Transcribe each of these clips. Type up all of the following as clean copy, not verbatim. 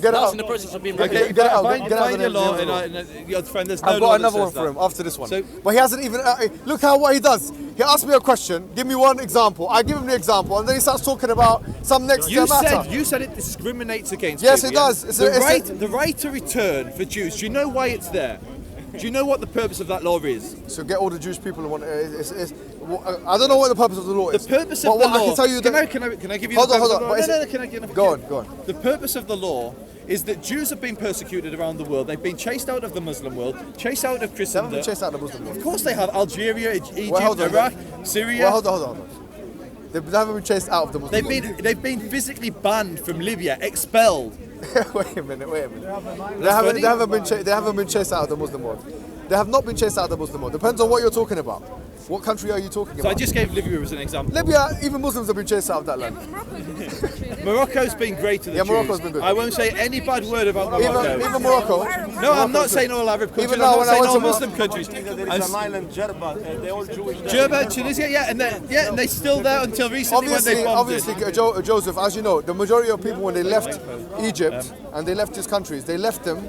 Get Now out. it's in the process of being Okay, regulated. get out. Find Get out. your law, and your friend, there's no I've law got that another one says for him that. after this one. So- But he hasn't even. Look how what he does. He asks me a question. Give me one example. I give him the example, and then he starts talking about some next matter. You said it discriminates against Yes, people, it does. The right to return for Jews. Do you know why it's there? Do you know what the purpose of that law is? So get all the Jewish people in one. I don't know what the purpose of the law is. The purpose of the law. I can tell you that. Can I give you Hold the on, purpose hold of on. the law? No, can I give Go on. The purpose of the law is that Jews have been persecuted around the world. They've been chased out of the Muslim world, chased out of They haven't Christendom. been chased out of the Muslim world. Of course they have. Algeria, Egypt, hold on. Iraq, Syria. Well, hold on. They haven't been chased out of the Muslim world. They've been physically banned from Libya, expelled. Wait a minute. They haven't been chased out of the Muslim world. They have not been chased out of the Muslim world. Depends on what you're talking about. What country are you talking about? So I just gave Libya as an example. Libya, even Muslims have been chased out of that land. Morocco's been great to the Jews. Morocco's been good. I won't say any bad word about Morocco. Even Morocco. No, I'm not saying all Arab countries. Even I'm now, not when I saying went all to Muslim countries. There is an island, Jerba, they're all Jewish. Jerba, Tunisia, and they're still there until recently when they bombed it. Obviously, Joseph, as you know, the majority of people when they left Egypt and they left these countries, they left them,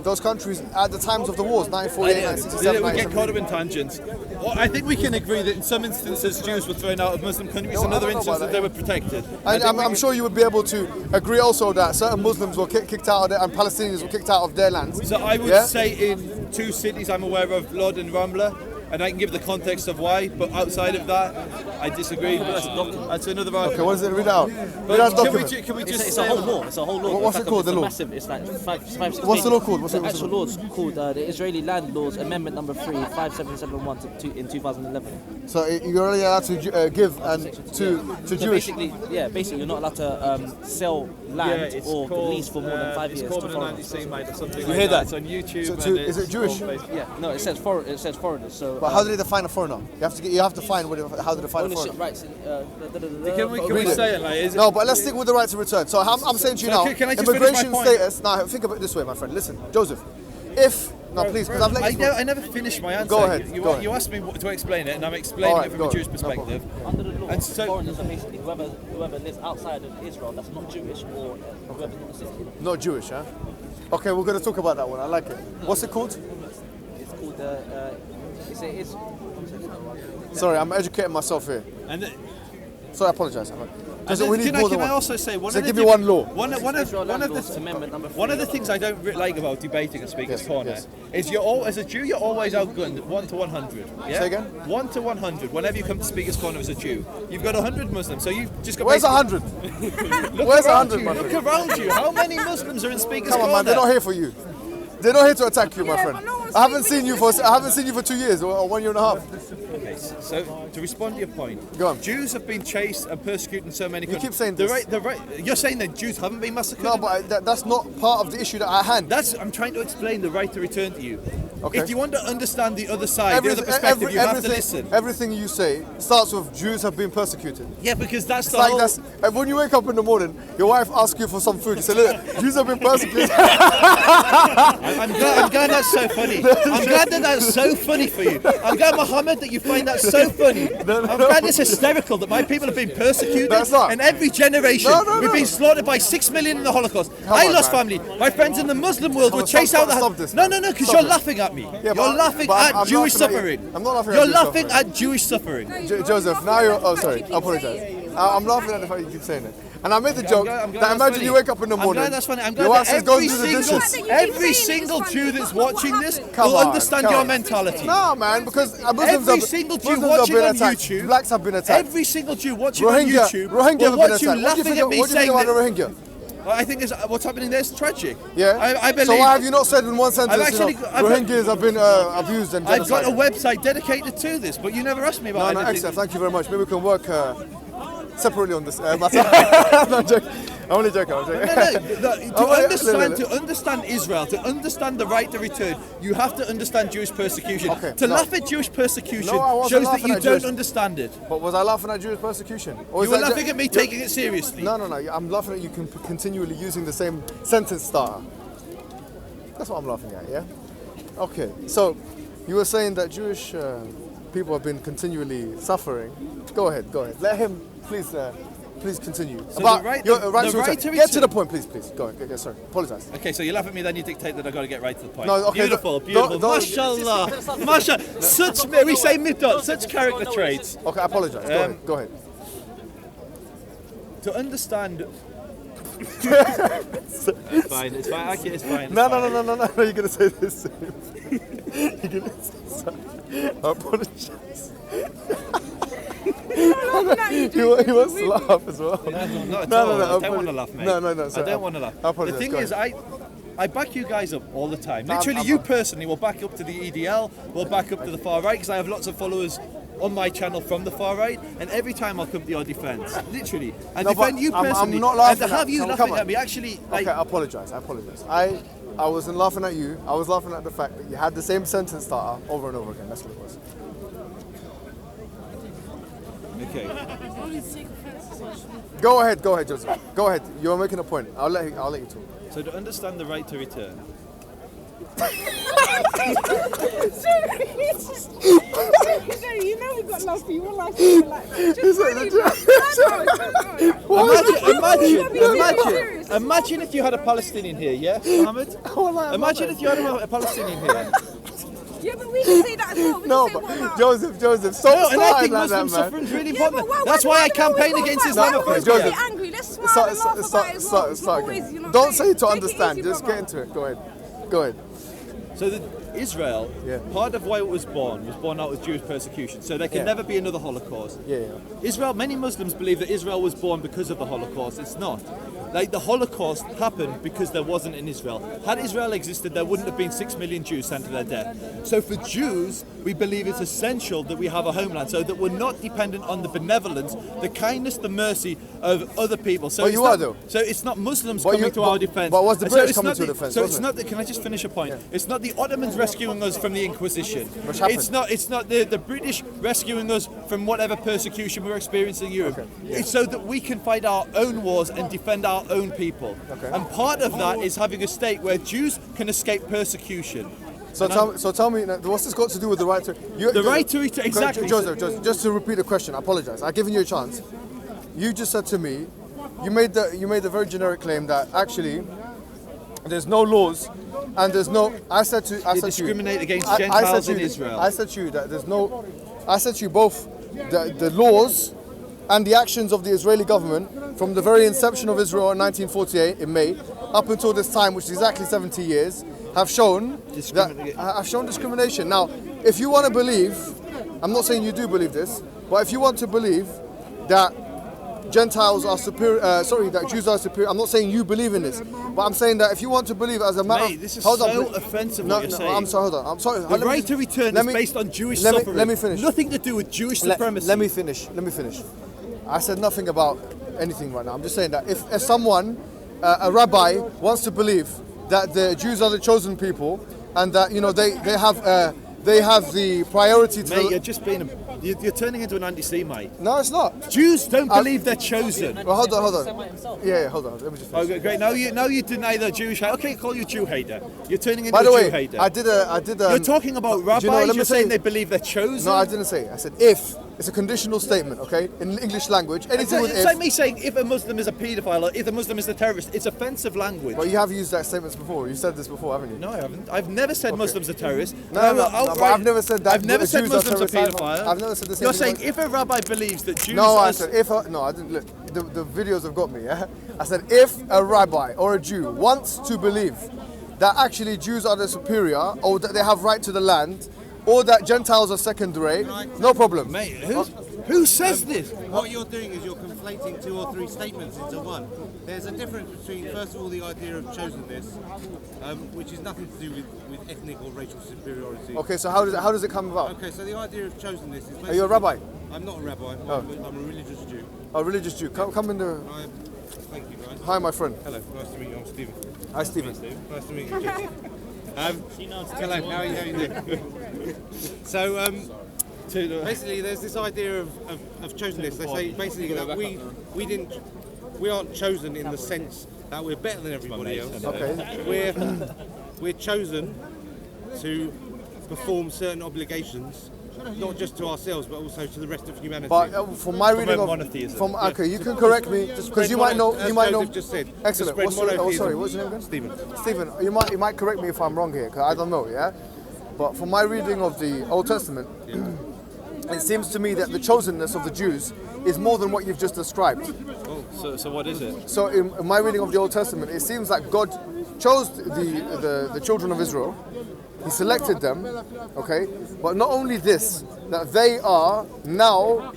those countries at the times of the wars, 1948, 1967, We get caught up in tangents. Well, I think we can agree that in some instances Jews were thrown out of Muslim countries, in other instances they were protected. And I'm sure you would be able to agree also that certain Muslims were kicked out of their, and Palestinians were kicked out of their lands. So I would say in two cities I'm aware of, Lod and Ramla, and I can give the context of why, but outside of that, I disagree. That's another argument. Okay, what does it read out? Read out document. Can we just It's a whole law. It's a whole law. What's it called, the law? Massive. It's like five, 6 What's the law pages. called? The actual law is called the Israeli Land Laws Amendment Number 3, 5771 in 2011. So you're only allowed to give and to So Jewish. basically, you're not allowed to sell land or lease for more than 5 years to foreigners. You hear that? It's on YouTube. So is it Jewish? Yeah, no, it says foreigners. So. But how do they define a foreigner? You have to find how to define a ownership foreigner. rights. Can we say it like? Is it, No, but let's stick with the right to return. So I'm saying to you So now, can I just finish my immigration point? status. Now think of it this way, my friend. Listen, Joseph. Please, because I've let you. I never finished my answer. Go ahead. You asked me to explain it, and I'm explaining it from a Jewish perspective. Under the law, And so- foreigners are basically whoever lives outside of Israel that's not Jewish or whoever's not a citizen. Not Jewish, huh? Okay, we're gonna talk about that one. I like it. What's it called? It's called it's Sorry, I'm educating myself here. And Sorry, I apologise. Because we need can more than I one. also say one So of the give me one law. One of Amendment Number 3. one of the things I don't like about debating at Speaker's Corner is as a Jew, you're always outgunned 1 to 100. Yeah? Say again? 1 to 100. Whenever you come to Speaker's Corner as a Jew, you've got 100 Muslims. So you've just got. Where's basically- 100? Look Where's around 100, you, my Look friend? around you. How many Muslims are in Speaker's Come on, Corner? man. They're not here for you. They're not here to attack you, my friend. I haven't seen you for 2 years or 1 year and a half. Okay, so to respond to your point, Go on. Jews have been chased and persecuted in so many countries. keep saying the this. right. You're saying that Jews haven't been massacred? No, but that's not part of the issue that I hand. I'm trying to explain the right to return to you. Okay. If you want to understand the other side, the other perspective, you have to listen. Everything you say starts with Jews have been persecuted. Yeah, because that's It's the like whole. when you wake up in the morning, your wife asks you for some food. You say, look, Jews have been persecuted. I'm glad that's so funny. I'm glad that's so funny for you. I'm glad, Mohammed, that you find that so funny. I'm glad it's hysterical that my people have been persecuted. That's not. And every generation, No. we've been slaughtered by 6 million in the Holocaust. I on, lost man. family. My friends in the Muslim world were chased out of the stop house. this, No, man. because Stop you're it. laughing at me. Yeah, You're but laughing I'm at Jewish laughing at you. suffering. I'm not laughing at You're Jewish laughing suffering. at Jewish suffering. Joseph, now you're. Oh, sorry. I apologize. I'm laughing at the fact you keep saying it. And I made the joke I'm glad that that's imagine funny. you wake up in the morning. I'm glad that's funny. I'm your glad wife that says, go and do the dishes. every single Jew that's watching this Come will on, understand come your on. mentality. No, man, because Muslims Every single Jew Muslims have watching been on attacked. YouTube, Blacks have been attacked. Every single Jew watching on YouTube Rohingya will have been watch you attacked. What do you laughing at me think saying about the that. Rohingya? Well, I think what's happening there is tragic. Yeah. I believe. So why have you not said in one sentence, actually- Rohingyas have been abused and I've got genocided? a website dedicated to this, but you never asked me about No, it. excellent. Thank you very much. Maybe we can work separately on this matter. I'm joking. I'm only joking. To understand Israel, to understand the right to return, you have to understand Jewish persecution. Okay, to no. laugh at Jewish persecution No, I wasn't shows that laughing you at don't Jewish- understand it. But was I laughing at Jewish persecution? Or You is were that laughing at me taking it seriously. No. I'm laughing at you continually using the same sentence starter. That's what I'm laughing at, yeah? Okay, so you were saying that Jewish people have been continually suffering. Go ahead. Let him, please, please continue. So about the right- your the right to right return. to Get to return- the point, please. Go ahead. Sorry, apologise. Okay, so you laugh at me, then you dictate that I've got to get right to the point. No, okay, beautiful, don't- beautiful. don't- Mashallah, mashallah. Such, we say midot, such character traits. Okay, I apologise. Go ahead. To understand. It's fine. It's fine. Okay, it's fine. No. You're gonna say this. You're gonna say sorry. I apologise. He wants to laugh as well. No, not at No, all. no, I don't want to laugh, mate. No, sorry. I don't want to laugh. I apologise, The thing go is, ahead. I back you guys up all the time. Literally, you personally will back up to the EDL, will back up to the far right, because I have lots of followers on my channel from the far right, and every time I'll come to your defence, literally, and No, defend but you I'm personally. not laughing and to have at- you come laughing on. at me, actually, like, Okay, I apologise. I wasn't laughing at you. I was laughing at the fact that you had the same sentence starter over and over again. That's what it was. okay. Go ahead, Joseph. Go ahead. You're making a point. I'll let you talk. So to understand the right to return. You know we got love for you. We're like, just Imagine if you had a Palestinian here, yeah, Mohammed? Imagine if you had a Palestinian here. Yeah, but we can say that as well. We No, can say, what but about- Joseph, stop No, and I starting think like Muslim that, man. suffering is really Yeah, important. but That's why I campaign against Islamophobia. Joseph. Get angry. Let's smile and laugh about it as well. It's not always, you know, Don't say to take it understand. easy, Just brother. get into it. Go ahead. So Israel, Yeah. part of why it was born out of Jewish persecution. So there can Yeah. never be another Holocaust. Yeah. Israel, many Muslims believe that Israel was born because of the Holocaust. It's not. Like, the Holocaust happened because there wasn't an Israel. Had Israel existed, there wouldn't have been 6 million Jews sent to their death. So for Jews, we believe it's essential that we have a homeland, so that we're not dependent on the benevolence, the kindness, the mercy of other people. So But it's you not, are, though. So it's not Muslims But coming you- to but- our defense. but was the And British it's coming not to your the- defense, So it's wasn't not the, can I just finish a point? It's not the Ottomans rescuing us from the Inquisition. Which happened. It's not the British rescuing us from whatever persecution we're experiencing in Europe. It's so that we can fight our own wars and defend our own people. Okay. And part of that is having a state where Jews can escape persecution. So tell me, what's this got to do with the right to? The right to return, exactly. Joseph, just to repeat the question. I apologise. I've given you a chance. You just said to me, you made the very generic claim that actually there's no laws and there's no. I said to you, discriminate against I said Gentiles to in you- Israel. I said to you that there's no. I said to you both the laws and the actions of the Israeli government from the very inception of Israel in 1948 in May up until this time, which is exactly 70 years, have shown discrimination. Now, if you want to believe, I'm not saying you do believe this, but if you want to believe that Gentiles are superior, that Jews are superior, I'm not saying you believe in this, but I'm saying that if you want to believe as a matter Mate, of... this is hold on, so please. offensive No, what you're saying. I'm sorry, hold on. I'm sorry. The right to return is based on Jewish suffering. Let me finish. Nothing to do with Jewish supremacy. Let me finish. I said nothing about anything right now. I'm just saying that if someone, a rabbi, wants to believe that the Jews are the chosen people and that they have the priority to. Mate, you're just being you're turning into an anti-Semite. No, it's not. Jews don't believe they're chosen. Well, hold on. Yeah, hold on. Let me just finish. Okay, great. Now you deny the Jewish hate. Okay, call you Jew hater. You're turning into By the a way, Jew hater. I did. You're talking about rabbis. let me You're tell saying you- they believe they're chosen. No, I didn't say. I said if. It's a conditional statement, okay? In English language, anything with It's if. like me saying if a Muslim is a paedophile or if a Muslim is a terrorist. It's offensive language. But you have used that statement before. You said this before, haven't you? No, I haven't. I've never said Muslims are terrorists. No, but I've never said that. I've never the said Jews Muslims are terrorists. paedophiles. I've never said the same You're thing. saying if a rabbi believes that Jews No, are... I said if. No, I didn't. Look, the videos have got me. Yeah, I said if a rabbi or a Jew wants to believe that actually Jews are the superior, or that they have right to the land, or that Gentiles are second rate, no problem. Mate, who says this? What you're doing is you're conflating two or three statements into one. There's a difference between, first of all, the idea of chosenness, which is nothing to do with ethnic or racial superiority. Okay, so how does it come about? Okay, so the idea of chosenness is... Are you a rabbi? I'm not a rabbi, Oh. I'm a religious Jew. A religious Jew. Come in the. Thank you, guys. Hi, my friend. Hello, nice to meet you, I'm Stephen. Hi, Stephen. Nice to meet you, Jesse. Hello, how are you doing? So, basically, there's this idea of chosenness. They say basically that we aren't chosen in the sense that we're better than everybody else. Okay. We're chosen to perform certain obligations not just to ourselves, but also to the rest of humanity. But from my reading of, monotheism. okay, you can correct me because you might know. You might know. Just said. Excellent. Spread What's your, monotheism. sorry, what's your name again? Stephen. Stephen, you might correct me if I'm wrong here, because I don't know. Yeah, but from my reading of the Old Testament, it seems to me that the chosenness of the Jews is more than what you've just described. So what is it? So in my reading of the Old Testament, it seems like God chose the children of Israel. He selected them, okay? But not only this, that they are now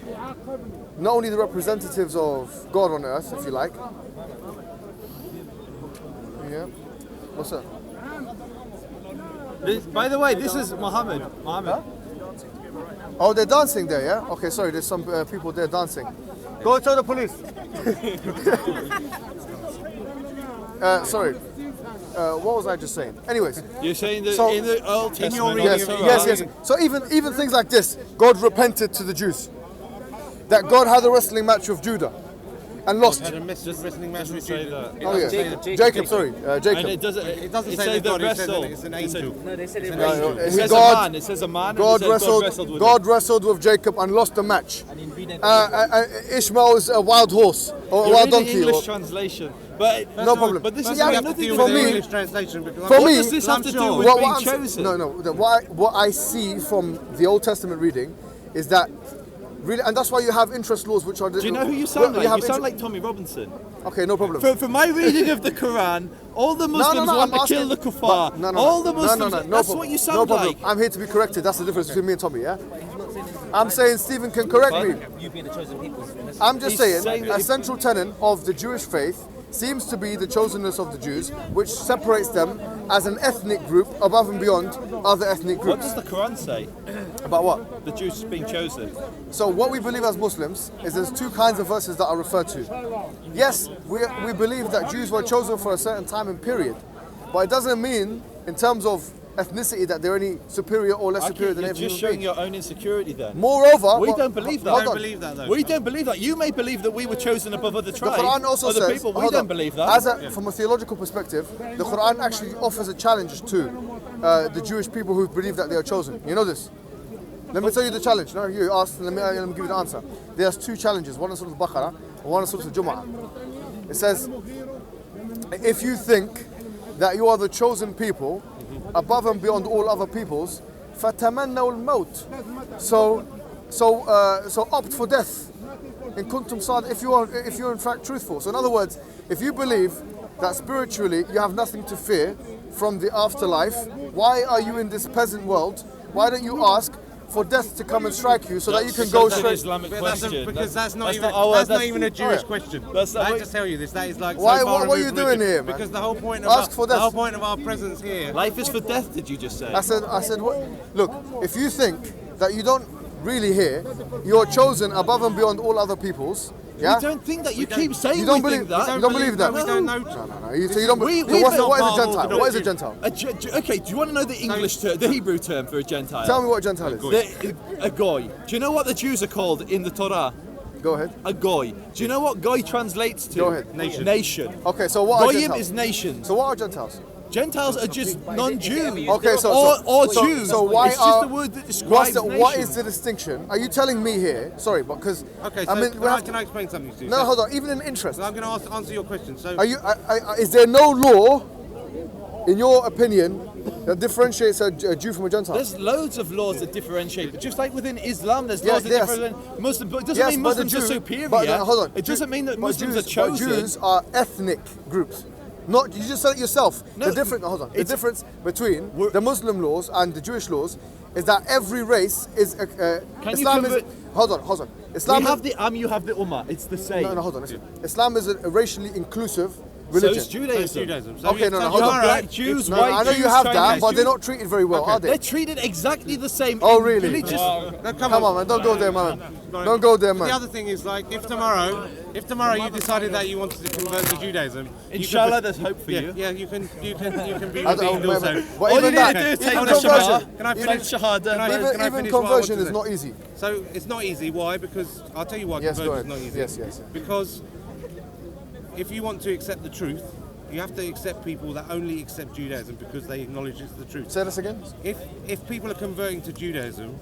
not only the representatives of God on earth, if you like. Yeah. What's that? By the way, this is Muhammad. Huh? Oh, they're dancing there, yeah? Okay, sorry, there's some people there dancing. Go tell the police. Sorry. What was I just saying? Anyways. You're saying that So- in the Old Testament. Yes. So even things like this, God repented to the Jews. That God had a wrestling match with Judah and lost. Had a wrestling match with Say Judah. that. Oh yeah, Jacob. Sorry, And Jacob. it doesn't. It doesn't it say says that God, it says wrestle. that it's an angel. No, they said it No, was. It says God- a man. It says a man. God and it says wrestled. with God wrestled with Jacob and lost the match. Ishmael is a wild horse or a You're wild reading donkey. English translation, but No problem. But this That's is what you have have to nothing do to with do the me- English translation. Because for I'm- me- What does this have I'm to sure- do with What being I'm saying- chosen? No. What I see from the Old Testament reading is that really, and that's why you have interest laws, which are. Do you know who you sound like? You sound like Tommy Robinson. Okay, no problem. From my reading of the Quran, all the Muslims want I'm to kill the asking- kuffar. but- no, all the no, Muslims. no That's problem. what you No sound problem. like. I'm here to be corrected. That's the difference between me and Tommy, yeah? I'm saying Stephen can correct me. You being the chosen people. I'm just He's saying saying that a if- central tenet of the Jewish faith seems to be the chosenness of the Jews, which separates them as an ethnic group above and beyond other ethnic What groups. does the Quran say? About what? The Jews being chosen. So what we believe as Muslims is there's two kinds of verses that are referred to. Yes, we believe that Jews were chosen for a certain time and period, but it doesn't mean in terms of ethnicity that they're any superior or less superior than You're every just human showing being. your own insecurity then. Moreover, We don't believe that. hold I don't on. believe that though. We don't believe that. You may believe that we were chosen above other The tribes. Quran also other says, people. We hold don't on. believe that. From a theological perspective, the Quran actually offers a challenge to the Jewish people who believe that they are chosen. You know this? Let me tell you the challenge. No, you asked, let me give you the answer. There's two challenges, one in Surah Al-Baqarah and one in Surah Al-Jumu'ah. It says, if you think that you are the chosen people, above and beyond all other peoples, فَتَمَنَّوُا الْمَوْتِ. So opt for death. In kuntum sad, if you're in fact truthful. So in other words, if you believe that spiritually you have nothing to fear from the afterlife, why are you in this peasant world? Why don't you ask for death to come and strike you so that you can go That's an straight? Islamic But question. because that's not even a Jewish question. That's not I what- just tell you this. That is like Why- so far what are you removed doing from- here, man? Because the whole point of Ask for the death. whole point of our presence here. Life is for death. Did you just say? I said, what? Look, if you think that you don't really hear, you're chosen above and beyond all other peoples. Yeah. We don't think that. You keep saying You don't we believe think that. You don't believe that. We don't know. No. So you don't. We- So we what is built a Bible Gentile? to What is a do- Gentile? Okay, do you want to know the English term, the Hebrew term for a Gentile? Tell me what a Gentile is. A goy. Do you know what the Jews are called in the Torah? Go ahead. A goy. Do you know what goy translates to? Go ahead. Nation. Okay, so what are Goyim Gentiles? is nations. So what are Gentiles? Gentiles are just non-Jews. Okay, or Jews. So why it's are? just the word that describes what nation. is the distinction? Are you telling me here? Sorry, because Okay, so I mean, can I explain something to you? no, So- hold on. Even in interest, So I'm going to answer your question. So are you? Is there no law, in your opinion, that differentiates a Jew from a Gentile? There's loads of laws that differentiate, but just like within Islam, there's Yeah, laws that yes. differentiate Muslims. But it doesn't Yes, mean but the Muslims are Jew- superior. But hold on. It doesn't mean that But Muslims Jews, are chosen. But Jews are ethnic groups. Not you just said it yourself. No, the difference. Hold on. The it's- difference between We're- the Muslim laws and the Jewish laws is that every race is. Can you Islam is. convert- Hold on. We Islam. have the you have the Ummah. It's the same. No, hold on. Listen. Islam is a racially inclusive So religion. is Judaism. Judaism. So Okay, you- no, so no, hold you on. are Black right. Jews, No, white I know Jews, you have Chinese that, but Jews. they're not treated very well, are They're they? treated exactly the same. Oh, in really? religious- No, Come on, man. Don't go there, man. Don't go there, The man. other thing is like if tomorrow you decided that you wanted to convert to Judaism, you Inshallah, could, there's hope for you. yeah, you can be I don't redeemed know, also. man. But All you even need that, to do is take even the conversion, Shahada. Can I Take finish? Shahada. Can I even finish what I conversion wanted is to not easy. So it's not easy. Why? Because I'll tell you why Yes, go conversion is ahead. not easy. Yes. Because if you want to accept the truth, you have to accept people that only accept Judaism because they acknowledge it's the truth. Say this again. If people are converting to Judaism,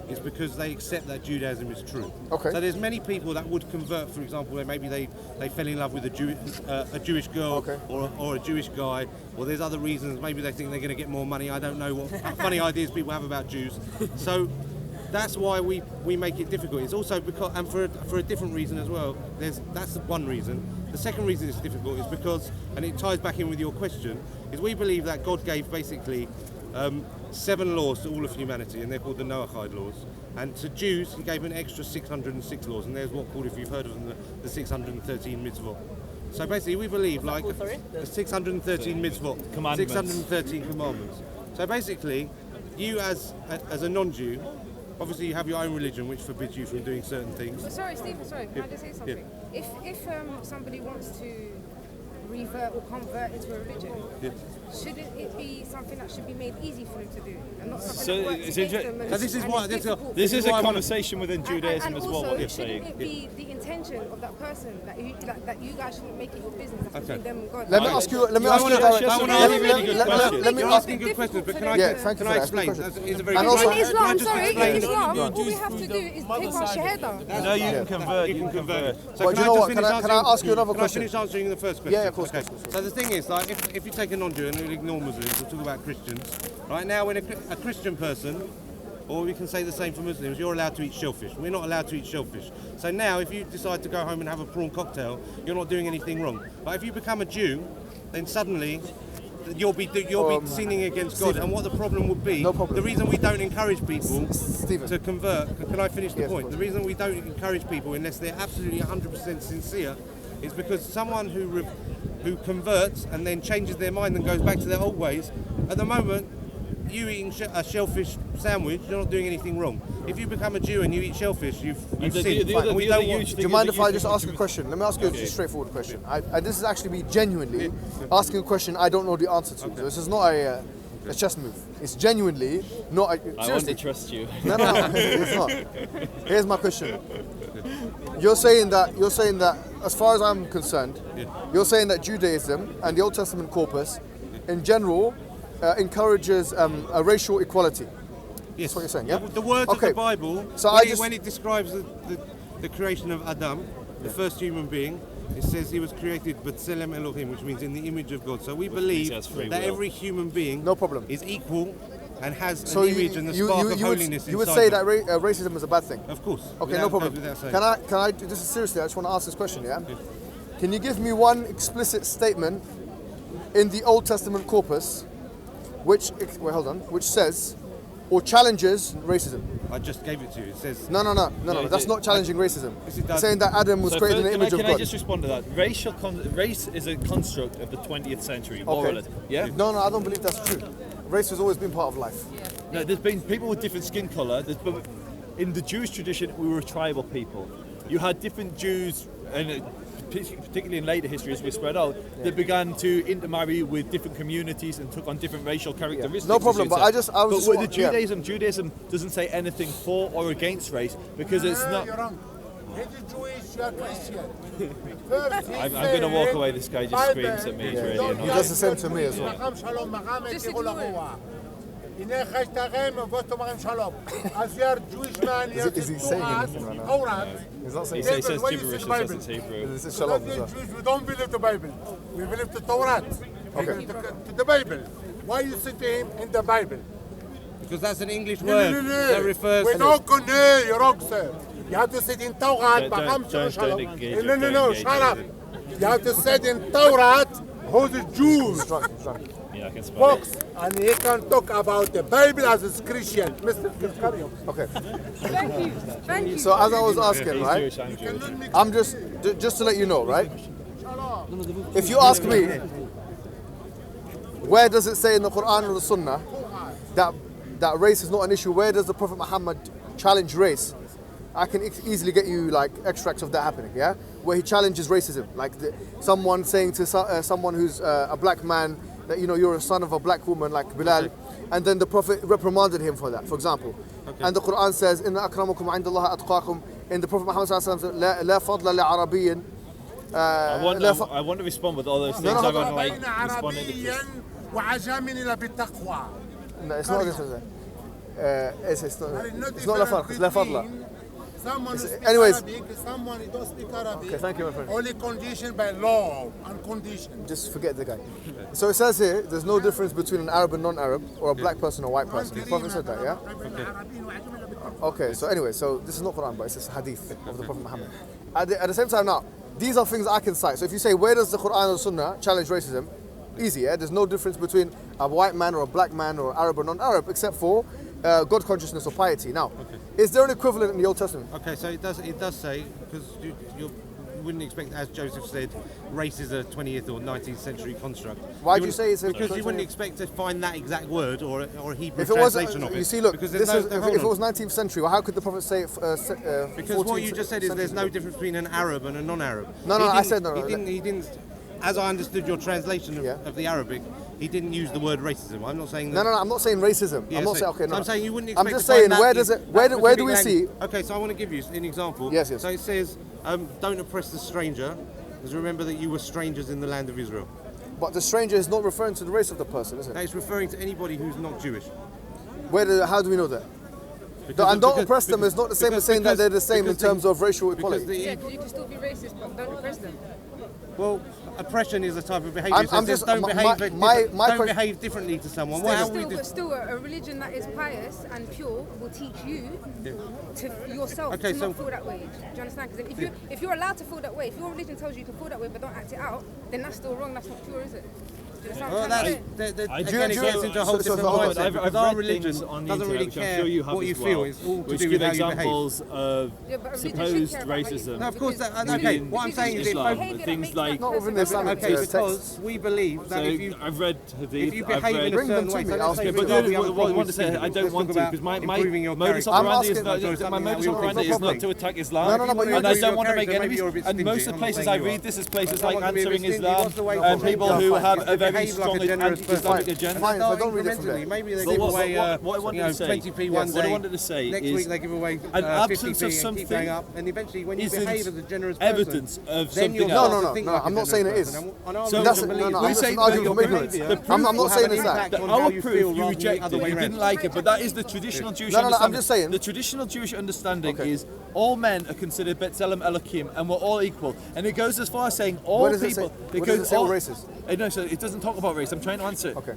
is because they accept that Judaism is true. Okay. So there's many people that would convert, for example, where maybe they fell in love with a Jewish girl Okay. or a Jewish guy, or there's other reasons. Maybe they think they're going to get more money. I don't know what funny ideas people have about Jews. So that's why we make it difficult. It's also because, and for a different reason as well. That's the one reason. The second reason it's difficult is because, and it ties back in with your question, is we believe that God gave basically 7 laws to all of humanity, and they're called the Noahide laws. And to Jews, he gave an extra 606 laws, and there's what called, if you've heard of them, the 613 mitzvot. So basically, we believe like the 613 mitzvot, 613 commandments. So basically, you as a non-Jew, obviously you have your own religion which forbids you from doing certain things. Sorry, Stephen, can I just say something? Yeah. If somebody wants to revert or convert into a religion, shouldn't it be something that should be made easy for them to do, and not something that works against them? And This is a conversation within Judaism as well. What you're saying. Shouldn't it be the intention of that person that you guys shouldn't make it your business? That's between them and God. Let me ask you. Let me ask you. Good questions, but can I explain? It's a very And good also- In Islam, Can I just sorry, in explain? Islam, all we have to do is take our shahada. No, you can convert. You can convert. So Well, do you know what? Can I ask you another Can I question? finish answering the first question? Yeah, of course. Okay. So the thing is, like, if you take a non-Jew and we'll ignore Muslims, we'll talk about Christians. Right now, when a Christian person, or we can say the same for Muslims, you're allowed to eat shellfish. We're not allowed to eat shellfish. So now, if you decide to go home and have a prawn cocktail, you're not doing anything wrong. But if you become a Jew, then suddenly you'll be sinning against God. And what the problem would be, the reason we don't encourage people to convert, can I finish the point? The reason we don't encourage people unless they're absolutely 100% sincere is because someone who converts and then changes their mind and goes back to their old ways, at the moment, you eating a shellfish sandwich, you're not doing anything wrong. If you become a Jew and you eat shellfish, you've sinned. Do you mind if I just ask a question? Let me ask you a straightforward question. This is actually me genuinely asking a question I don't know the answer to. So this is not a chess move. It's genuinely not. I want to trust you. No, it's not. Here's my question. You're saying that, as far as I'm concerned, you're saying that Judaism and the Old Testament corpus, in general, encourages a racial equality. That's what you're saying, yeah? The words of the Bible, So when it describes the creation of Adam, the first human being, it says he was created B'Tselem Elohim, which means in the image of God. So we believe that every human being is equal and has an image and the spark of holiness inside. You would say that racism is a bad thing? Of course. Okay, no problem. Can I, this is seriously, I just want to ask this question, yeah? Can you give me one explicit statement in the Old Testament corpus which says or challenges racism? I just gave it to you. It says... No, that's not challenging racism. It's saying that Adam was created in the image of God. Can I just respond to that? Race is a construct of the 20th century, more or less. Yeah? No, I don't believe that's true. Race has always been part of life. No, there's been people with different skin colour. In the Jewish tradition, we were a tribal people. You had different Jews, and particularly in later history as we spread out, they began to intermarry with different communities and took on different racial characteristics. No problem, but Judaism doesn't say anything for or against race because it's not. You're wrong. He's Jewish, you're Christian. I'm going to walk away. This guy just screams at me. It's really annoying. He does the same to me as well. As you are Jewish man, you have to he saying anything right now? He's not saying. He says gibberish. He says it's Hebrew. This is shalom. We don't believe the Bible. We believe the Torah. Okay. To the Bible. Why you sit to him in the Bible? Because that's an English word that refers we to... don't connect, you're wrong, sir. You have to sit in Torah. No, shut up. You have to sit in Torah who's the Jews. Yeah, I can spell Folks, and he can talk about the Bible as a Christian. Mr. Carry on. Okay. Thank you. So as I was asking, right? I'm just to let you know, right? If you ask me, where does it say in the Quran or the Sunnah that race is not an issue? Where does the Prophet Muhammad challenge race? I can easily get you like extracts of that happening, yeah? Where he challenges racism, like someone saying to someone who's a black man that you're a son of a black woman like Bilal, and then the Prophet reprimanded him for that, for example. And the Quran says, "Inna akramakum 'inda Allah atqakum." In the Prophet Muhammad sallallahu alaihi wasallam, "La fadla li Arabiyyin." I want to respond with all those things. I want to like respond in وعجام إلى بالتقوى. No, it's not this. it's not la farq, it's la fadla. Someone who speaks Anyways. Arabic, someone who don't speak Arabic. Okay, thank you, my friend. Only conditioned by law and condition. Just forget the guy. So it says here, there's no difference between an Arab and non-Arab, or a black person or a white person. The Prophet said that, yeah? Okay, so anyway, so this is not Quran, but it's just hadith of the Prophet Muhammad. At the same time now, these are things I can cite. So if you say, where does the Quran or Sunnah challenge racism? Easy, yeah? There's no difference between a white man or a black man or Arab or non-Arab, except for God consciousness or piety. Now, is there an equivalent in the Old Testament? Okay, so it does say, because you wouldn't expect, as Joseph said, race is a 20th or 19th century construct. Why do you say it's a because you wouldn't expect to find that exact word or a Hebrew If it was, translation of it. you see, look, because this there's is, no, if it was 19th century, well, how could the Prophet say because what you just said is there's no difference between an Arab and a non-Arab. No, I said no. He didn't. As I understood your translation of the Arabic, he didn't use the word racism. I'm not saying that. No, I'm not saying racism. Yeah, I'm not so, saying, okay, no. I'm saying you wouldn't expect I'm just to find saying, that where does it, where do we see? Okay, so I want to give you an example. Yes. So it says, don't oppress the stranger, because remember that you were strangers in the land of Israel. But the stranger is not referring to the race of the person, is it? That is referring to anybody who's not Jewish. How do we know that? And don't oppress them is not the same as saying that they're the same in terms of racial equality. Yeah, because you can still be racist, but don't oppress them. Well, oppression is a type of behaviour. I'm just don't behave differently to someone. Still, a religion that is pious and pure will teach you to yourself to not feel that way. Do you understand? Because if you're allowed to feel that way, if your religion tells you to feel that way but don't act it out, then that's still wrong. That's not pure, is it? Well, again, it gets into a whole different mindset. Because our religion doesn't really care what you feel. It's all to do with how you behave. Examples of supposed racism. No, of course. Okay, what I'm saying is things like. Okay, because we believe that if you. I've read Hadith. If you behave in a certain way, but what I want to say, I don't want to, because my modus operandi is not to attack Islam, and I don't want to make enemies. And most of the places I read this is places like answering Islam, and people who have a very strong anti-Islamic agenda. Fine, so don't read it from there. Maybe they give away 20p one what I day. wanted to say Next is week they give away an 50p absence of and something keep going up. And eventually, when you behave as a generous person, evidence of then something you'll else. No, I'm not saying it is. We say I'm not saying it's that. Our proof you rejected, you didn't like it, but that is the traditional Jewish understanding. I'm just saying. The traditional Jewish understanding is all men are considered B'Tselem Elohim and we're all equal. And it goes as far as saying all people. Because it's all racist. No, so it doesn't talk about race. I'm trying to answer it. Okay.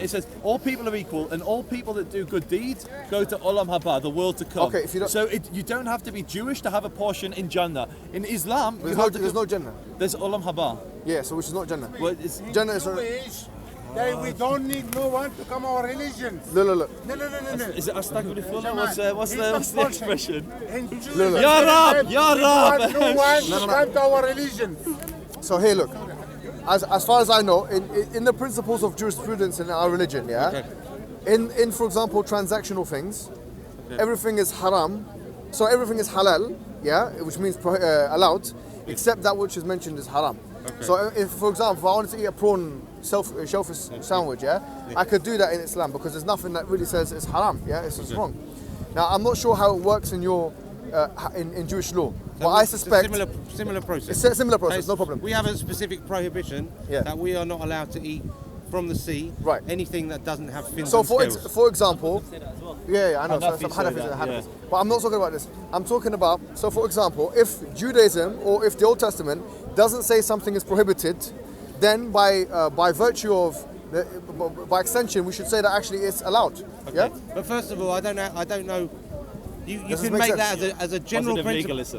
It says all people are equal and all people that do good deeds go to Olam Haba, the world to come. Okay, if you don't, so you don't have to be Jewish to have a portion in Jannah. In Islam, there's no Jannah. There's Olam Haba. Yeah, so which is not Jannah. Well, it's Jannah is that we don't need no one to come our religion. Look. No. Is it Astaghfirullah? What's the expression? In Ya Rab! Ya Rab! No one to come to our religion. So here, look. As far as I know, in the principles of jurisprudence in our religion, in for example transactional things, everything is haram, so everything is halal, which means allowed, except that which is mentioned is haram. So if, for example, if I wanted to eat a prawn shellfish sandwich, I could do that in Islam because there's nothing that really says it's haram, it's just wrong. Now I'm not sure how it works in your in Jewish law. Well, I suspect similar process. It's a similar process, no problem. We have a specific prohibition that we are not allowed to eat from the sea anything that doesn't have fins and scales. For example, I know. Some Hanafis. But I'm not talking about this. I'm talking about, so for example, if Judaism or if the Old Testament doesn't say something is prohibited, then by virtue of by extension, we should say that actually it's allowed. Okay. But first of all, I don't know. You can make that as a general principle. As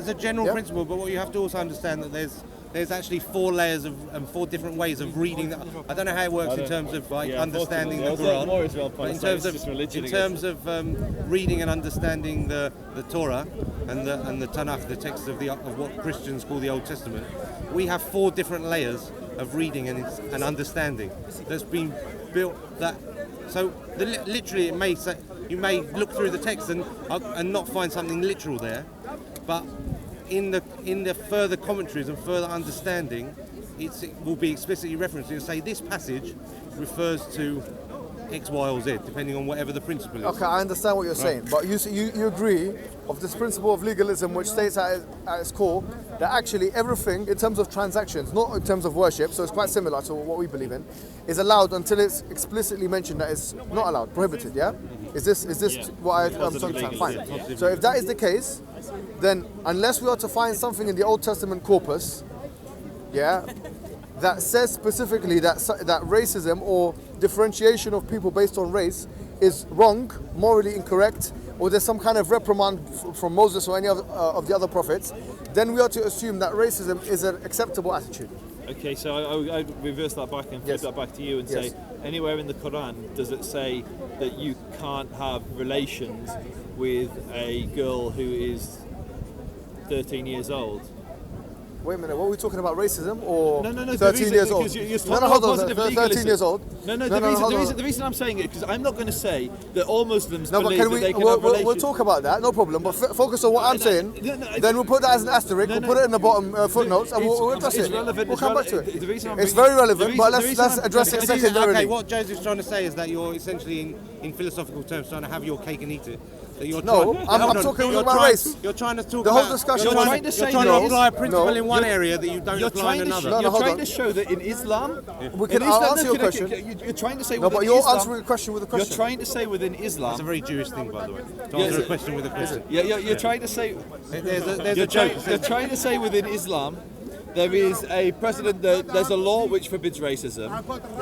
a general principle, but what you have to also understand that there's actually 4 layers and 4 different ways of reading that. I don't know how it works in terms of understanding the Quran, but in terms of reading and understanding the Torah and the Tanakh, the text of what Christians call the Old Testament, we have 4 different layers of reading and understanding that's been built. Literally, it may say. You may look through the text and not find something literal there, but in the further commentaries and further understanding, it will be explicitly referenced. It'll say this passage refers to X, Y, or Z, depending on whatever the principle is. Okay, I understand what you're saying, but you agree of this principle of legalism, which states at its core that actually everything in terms of transactions, not in terms of worship, so it's quite similar to what we believe in, is allowed until it's explicitly mentioned that it's not allowed, prohibited, Is this what I'm talking about? Fine. So if that is the case, then unless we are to find something in the Old Testament corpus, yeah, that says specifically that racism or differentiation of people based on race is wrong, morally incorrect, or there's some kind of reprimand from Moses or any of the other prophets, then we are to assume that racism is an acceptable attitude. Okay, so I reverse that back and flip that back to you and say, anywhere in the Quran does it say that you can't have relations with a girl who is 13 years old? Wait a minute, what are we talking about, racism or no, 13 years old? You're Hold on, 13 years old? The reason I'm saying it, because I'm not going to say that all Muslims believe that they can have relations. We'll talk about that, no problem, but focus on what I'm saying, then we'll put that as an asterisk, we'll put it in the bottom footnotes, and we'll address it. We'll come back to it. It's very relevant, but let's address it secondarily. Okay, what Joseph's trying to say is that you're essentially, in philosophical terms, trying to have your cake and eat it. I'm talking about race. You're trying to talk the whole discussion. You're trying to apply a principle in one area that you don't apply in another. You're trying to show that in Islam. I'll answer your question. You're trying to say. No, but you're answering the question with a question. You're trying to say within Islam. That's a very Jewish thing, by the way. To answer a question with a question. Yeah, you're trying to say. You're trying to say within Islam, there is a precedent that there's a law which forbids racism,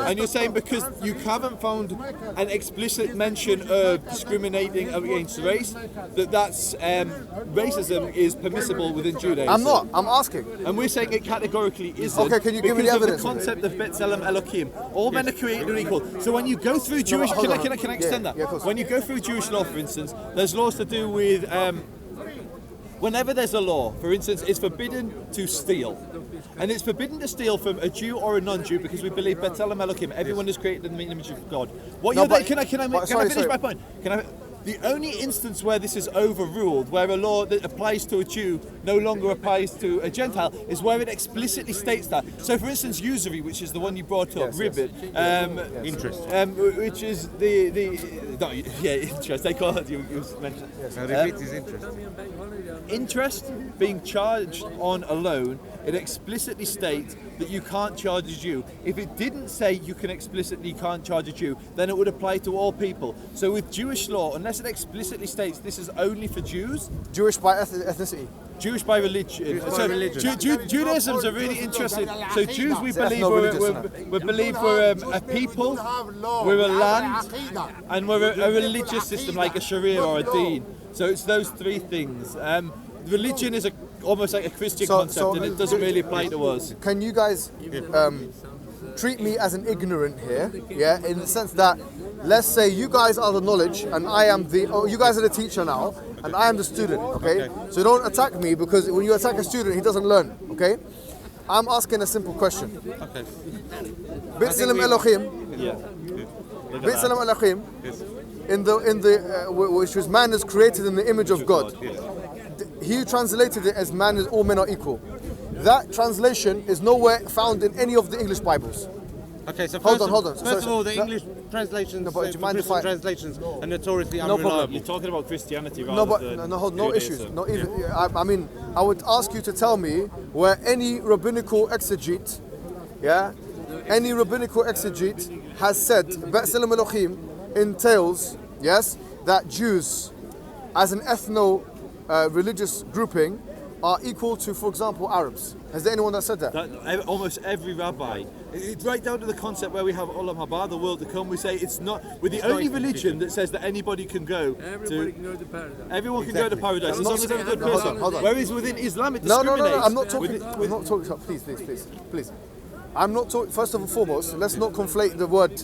and you're saying because you haven't found an explicit mention of discriminating against race, that's racism is permissible within Judaism. I'm not. I'm asking. And we're saying it categorically isn't. Okay, can you give me the evidence? Because of the concept of B'Tselem Elohim, all men are created equal. So when you go through Jewish, can I extend that? When you go through Jewish law, for instance, there's laws to do with. Whenever there's a law, for instance, it's forbidden to steal. And it's forbidden to steal from a Jew or a non-Jew because we believe B'Tselem Elohim, everyone is created in the image of God. Can I finish my point? The only instance where this is overruled, where a law that applies to a Jew no longer applies to a Gentile, is where it explicitly states that. So, for instance, usury, which is the one you brought up, ribbit, interest, which is interest. They call it. You mentioned. Ribbit is interest. Interest being charged on a loan, it explicitly states that you can't charge a Jew. If it didn't say you can't charge a Jew, then it would apply to all people. So with Jewish law, unless it explicitly states this is only for Jews, Jewish by ethnicity. Jewish by religion. Judaism's a really interesting. So Jews, we believe we're a people, we're a land, and we're a religious system like a Sharia or a Deen. So it's those three things. Religion is almost like a Christian concept, and it doesn't really apply to us. Can you guys treat me as an ignorant here? Yeah, in the sense that, let's say you guys are the knowledge, and I am you guys are the teacher now, and I am the student. Okay? So don't attack me, because when you attack a student, he doesn't learn. Okay? I'm asking a simple question. Okay. B'Tselem Elohim. B'Tselem Elohim. In the which was man is created in the image of God. He translated it as all men are equal. That translation is nowhere found in any of the English Bibles. Okay, so hold on. First of all, the English translations, Christian translations are notoriously unreliable. You're talking about Christianity rather than no issues. Not even. I mean, I would ask you to tell me where any rabbinical exegete, any rabbinical exegete has said B'Tselem Elohim entails, that Jews, as an religious grouping, are equal to, for example, Arabs. Has there anyone that said that? Almost every rabbi. It's right down to the concept where we have Olam Haba, the world to come. We say it's not. We're the only religion that says that anybody can go to paradise. Everyone can go to paradise as long as they're a good person. Whereas within Islam, it discriminates. No. I'm not talking. Please. I'm not talking. First and foremost, let's not conflate the word